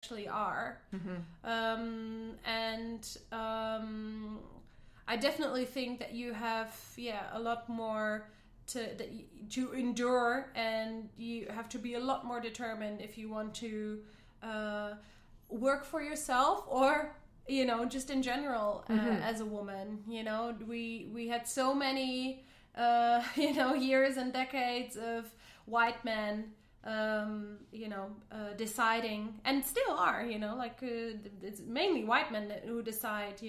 actually are. I definitely think that you have a lot more to endure, and you have to be a lot more determined if you want to work for yourself, or just in general as a woman. We had so many years and decades of white men deciding, and still are, it's mainly white men who decide,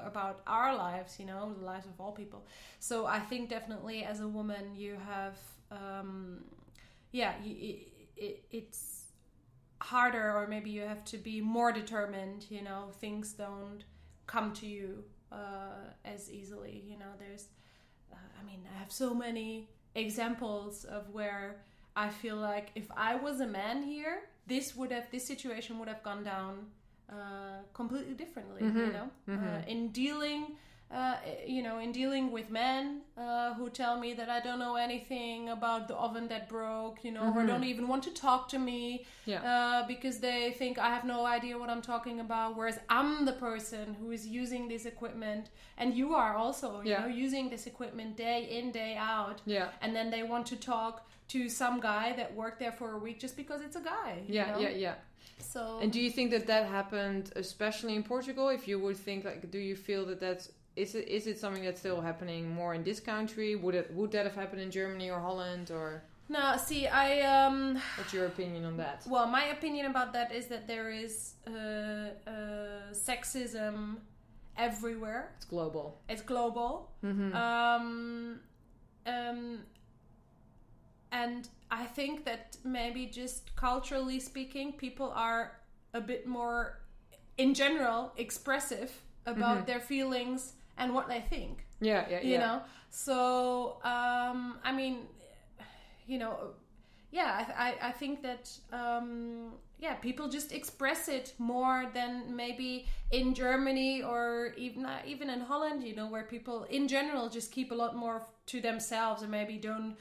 about our lives, the lives of all people. So I think definitely as a woman you have, it's harder, or maybe you have to be more determined, things don't come to you as easily, there's, I have so many examples of where I feel like if I was a man here, this situation would have gone down completely differently. In dealing with men who tell me that I don't know anything about the oven that broke, or don't even want to talk to me because they think I have no idea what I'm talking about, whereas I'm the person who is using this equipment, and you are also, using this equipment day in, day out, and then they want to talk to some guy that worked there for a week just because it's a guy. So, and do you think that happened especially in Portugal? If you would think, like, do you feel that is it something that's still happening more in this country? Would that have happened in Germany or Holland, or? No, see, what's your opinion on that? Well, my opinion about that is that there is sexism everywhere. It's global. And I think that maybe just culturally speaking, people are a bit more, in general, expressive about their feelings and what they think. So, I think that, people just express it more than maybe in Germany, or even in Holland, where people in general just keep a lot more to themselves and maybe don't,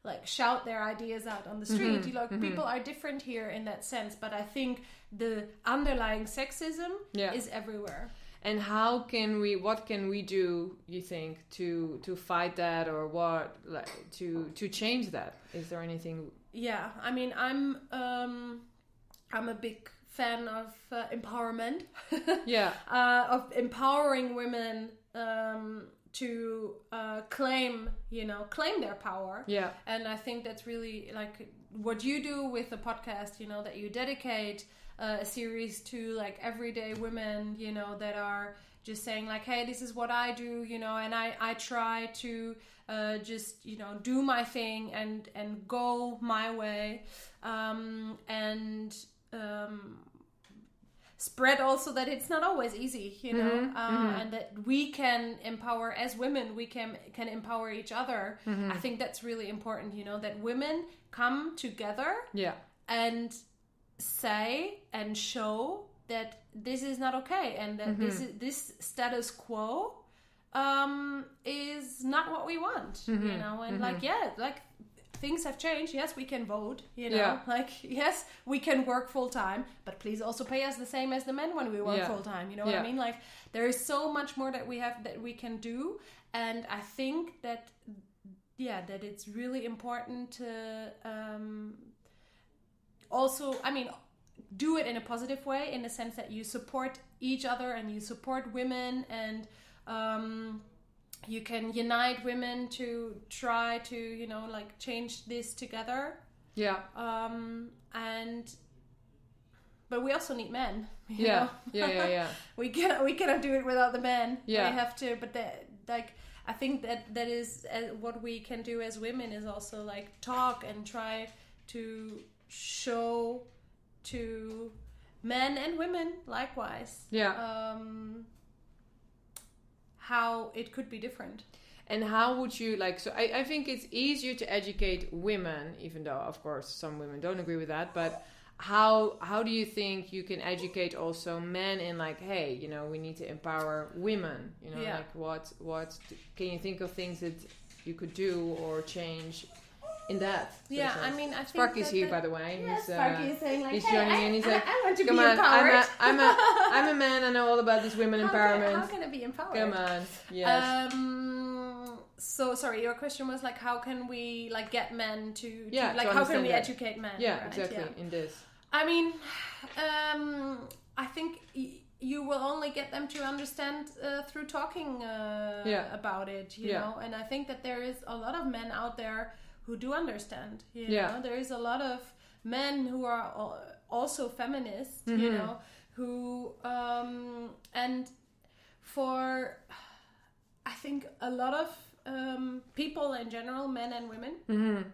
like shout their ideas out on the street. People are different here in that sense, but I think the underlying sexism is everywhere. And what can we do, you think, to fight that, or what, like, to change that? Is there anything? Yeah, I'm a big fan of empowerment. Of empowering women to claim their power. And I think that's really like what you do with the podcast, that you dedicate a series to like everyday women, that are just saying like, hey, this is what I do, and I try to just, do my thing and go my way, and spread also that it's not always easy, and that we can empower as women, we can empower each other. I think that's really important, that women come together and say and show that this is not okay, and that this status quo is not what we want, and like things have changed. Yes, we can vote, yes, we can work full time, but please also pay us the same as the men when we work full time. What I mean? Like, there is so much more that we can do, and I think that that it's really important to also, do it in a positive way, in the sense that you support each other and you support women, and you can unite women to try to, change this together. But we also need men. You know? We cannot do it without the men. We have to. But I think that is what we can do as women, is also like talk and try to show to men and women likewise. How it could be different. And how would you so I think it's easier to educate women, even though of course some women don't agree with that, but how do you think you can educate also men in like, hey, we need to empower women, like what can you think of things that you could do or change in that. Yeah, I mean, I think Sparky's here, by the way. Yeah, Sparky is saying like, he's hey, joining in. He's like, I want to come be on, empowered. I'm a man. I know all about this women empowerment. How can I be empowered? Come on, yes. So sorry, your question was like, how can we like get men to to how can we that. educate men? Yeah, right? exactly. Yeah. In this, I mean, I think you will only get them to understand through talking about it, you know. And I think that there is a lot of men out there who do understand. You know, there is a lot of men who are also feminists, you know, who and for I think a lot of people in general, men and women,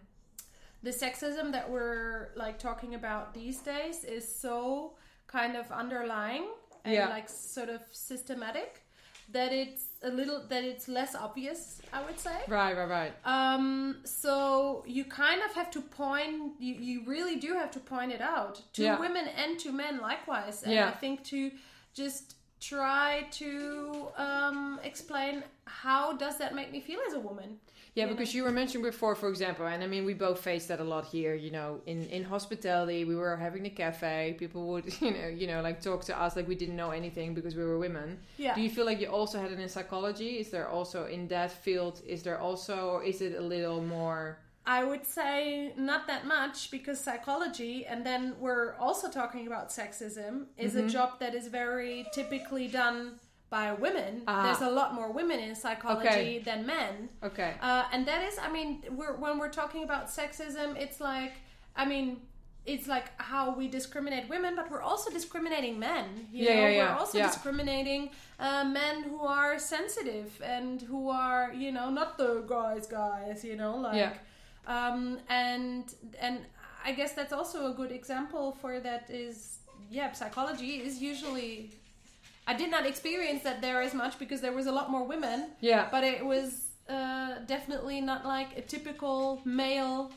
the sexism that we're like talking about these days is so kind of underlying and like sort of systematic that it's less obvious, I would say. Right. So you kind of have to you really do have to point it out to women and to men likewise. And I think to just try to explain how does that make me feel as a woman. Yeah, because you were mentioning before, for example, and I mean, we both face that a lot here, you know, in hospitality. We were having the cafe, people would, you know, like talk to us like we didn't know anything because we were women. Yeah. Do you feel like you also had it in psychology? Is there also in that field, or is it a little more? I would say not that much, because psychology, and then we're also talking about sexism, is a job that is very typically done by women. There's a lot more women in psychology than men. Okay. And that is, I mean, when we're talking about sexism, it's like, I mean, it's like how we discriminate women, but we're also discriminating men. You know? We're also discriminating men who are sensitive and who are, you know, not the guys, you know, like. And I guess that's also a good example for that is, psychology is usually. I did not experience that there as much because there was a lot more women. Yeah. But it was definitely not like a typical male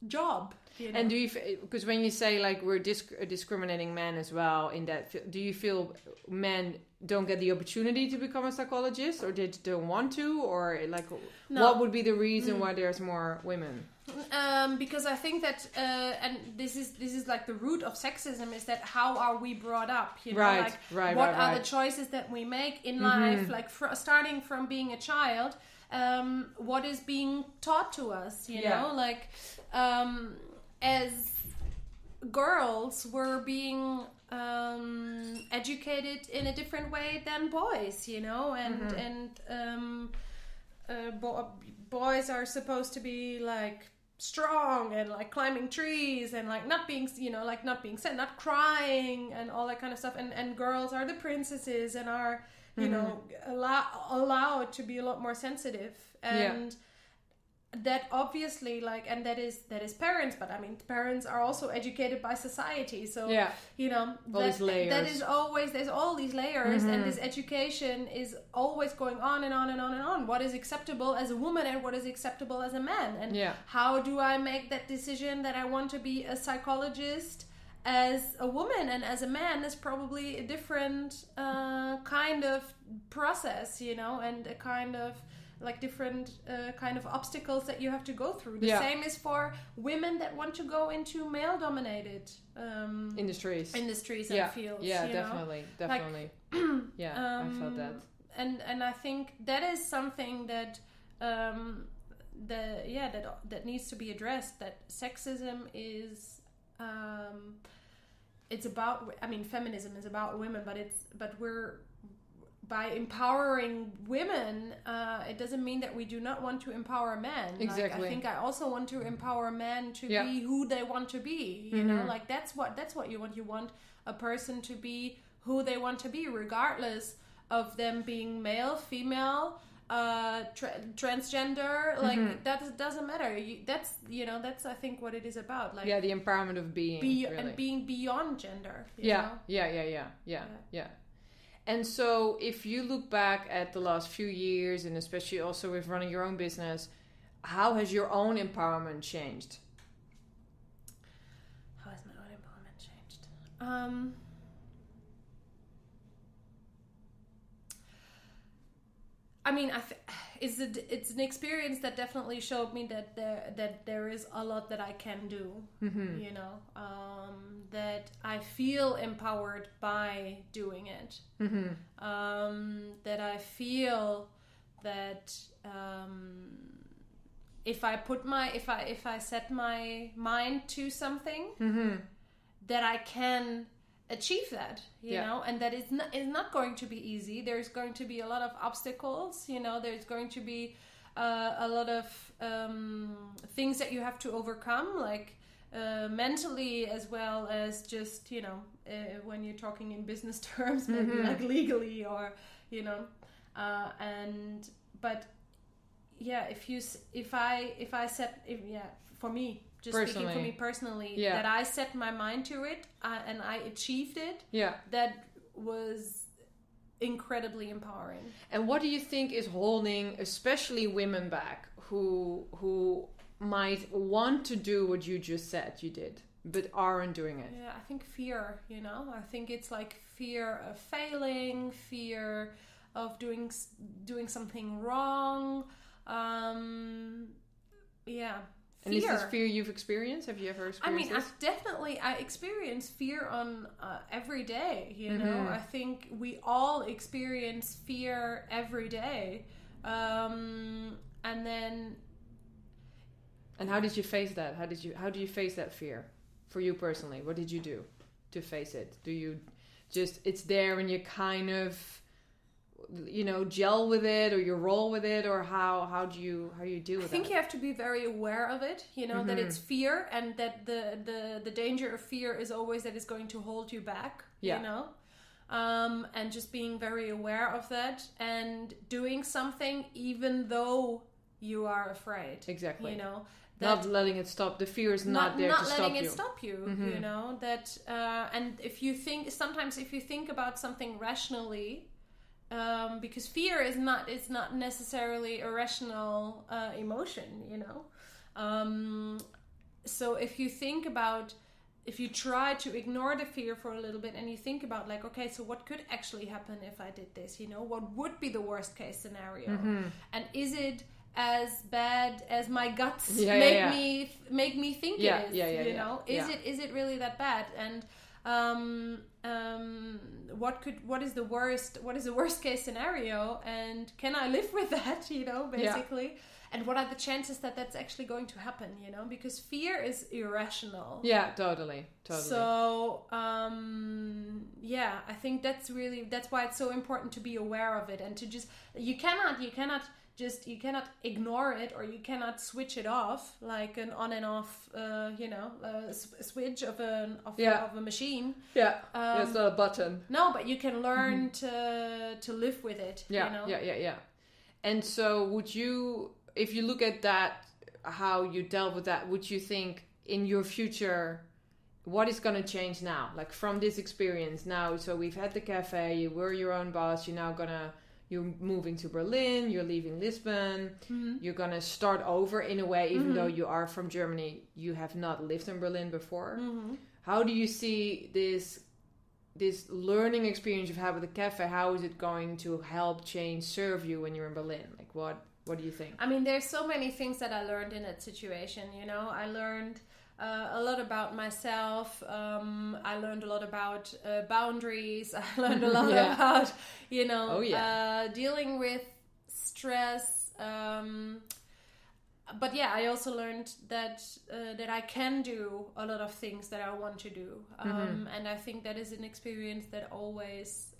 job. You know? And do you, because when you say like we're discriminating men as well in that, do you feel men don't get the opportunity to become a psychologist, or they don't want to, or like what would be the reason why there's more women? Because I think that, and this is like the root of sexism, is that how are we brought up? You know, what are the choices that we make in life? Like starting from being a child, what is being taught to us? You know, like as girls, we're being educated in a different way than boys. You know, and boys are supposed to be like strong and like climbing trees and like not being, you know, like not being sad, not crying and all that kind of stuff, and girls are the princesses and are, you know, allowed to be a lot more sensitive, and that obviously like, and that is parents, but I mean parents are also educated by society, so you know, that is always, there's all these layers, and this education is always going on and on and on and on. What is acceptable as a woman and what is acceptable as a man, and how do I make that decision that I want to be a psychologist as a woman, and as a man is probably a different kind of process, you know, and a kind of like different kind of obstacles that you have to go through. The same is for women that want to go into male-dominated industries and fields. Yeah, definitely. Like, I felt that. And I think that is something that that needs to be addressed. That sexism is it's about. I mean, feminism is about women, but we're. By empowering women, it doesn't mean that we do not want to empower men. Exactly. Like, I think I also want to empower men to be who they want to be. You know, like that's what you want. You want a person to be who they want to be, regardless of them being male, female, transgender. Like that doesn't matter. That's I think what it is about. Like the empowerment of being really. And being beyond gender. You know? Yeah. And so if you look back at the last few years, and especially also with running your own business, how has your own empowerment changed? How has my own empowerment changed? I mean, it's an experience that definitely showed me that there is a lot that I can do. You know, that I feel empowered by doing it. That I feel that if I set my mind to something, that I can achieve that, you know, and that is not going to be easy. There's going to be a lot of obstacles, you know, there's going to be a lot of things that you have to overcome, like mentally as well as just, you know, when you're talking in business terms, maybe like legally or, you know, but yeah, for me, just speaking for me personally, that I set my mind to it and I achieved it, that was incredibly empowering. And what do you think is holding especially women back who might want to do what you just said you did but aren't doing it? Yeah, I think fear, you know. I think it's like fear of failing, fear of doing something wrong. And is this fear you've experienced? Have you ever experienced this? I experience fear on every day, you know. I think we all experience fear every day. And how did you face that? How do you face that fear for you personally? What did you do to face it? Do you just, it's there and you kind of, you know, gel with it, or you roll with it, or how do you deal with it? I think you have to be very aware of it, you know, that it's fear, and that the danger of fear is always that it's going to hold you back, you know, and just being very aware of that and doing something even though you are afraid. Exactly. You know, not letting it stop. The fear is not there to stop you. Not letting it stop you, you know, that, and if you think about something rationally, because fear is not necessarily a rational emotion, you know. So if you try to ignore the fear for a little bit and you think about, like, okay, so what could actually happen if I did this, you know, what would be the worst case scenario, and is it as bad as my guts make me think it is, you know, is it really that bad? And what is the worst case scenario, and can I live with that, you know, basically, and what are the chances that that's actually going to happen, you know, because fear is irrational. Totally. So I think that's why it's so important to be aware of it, and to just you cannot ignore it, or you cannot switch it off like an on and off, switch of a machine. It's not a button. No, but you can learn to live with it. You know? And so, would you, if you look at that, how you dealt with that, would you think in your future, what is going to change now? Like from this experience now, so we've had the cafe, you were your own boss, you're moving to Berlin, you're leaving Lisbon, you're going to start over in a way, even though you are from Germany, you have not lived in Berlin before. How do you see this learning experience you've had with the cafe? How is it going to help serve you when you're in Berlin? Like what do you think? I mean, there's so many things that I learned in that situation, you know. I learned a lot about myself. I learned a lot about boundaries. I learned a lot about, you know, dealing with stress. But I also learned that I can do a lot of things that I want to do. And I think that is an experience that always,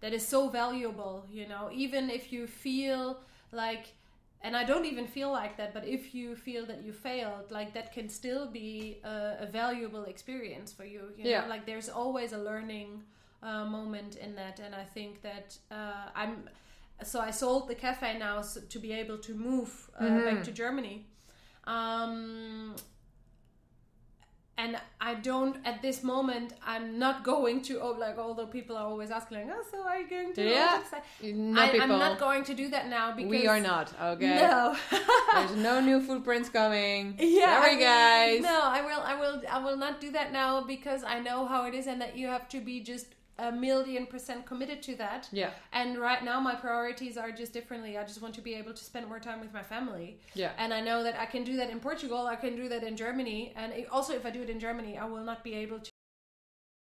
that is so valuable, you know, even if you feel like, and I don't even feel like that, but if you feel that you failed, like that can still be a valuable experience for you. You know? Like there's always a learning moment in that, and I think that I sold the cafe now to be able to move back to Germany. And I don't, at this moment, I'm not going to, although people are always asking, like, so are you going to? I'm not going to do that now because... We are not, okay? No. There's no new footprints coming. Sorry, guys. No, I will not do that now because I know how it is, and that you have to be just 1,000,000% committed to that. Yeah. And right now my priorities are just differently. I just want to be able to spend more time with my family. Yeah. And I know that I can do that in Portugal, I can do that in Germany, and also if I do it in Germany, I will not be able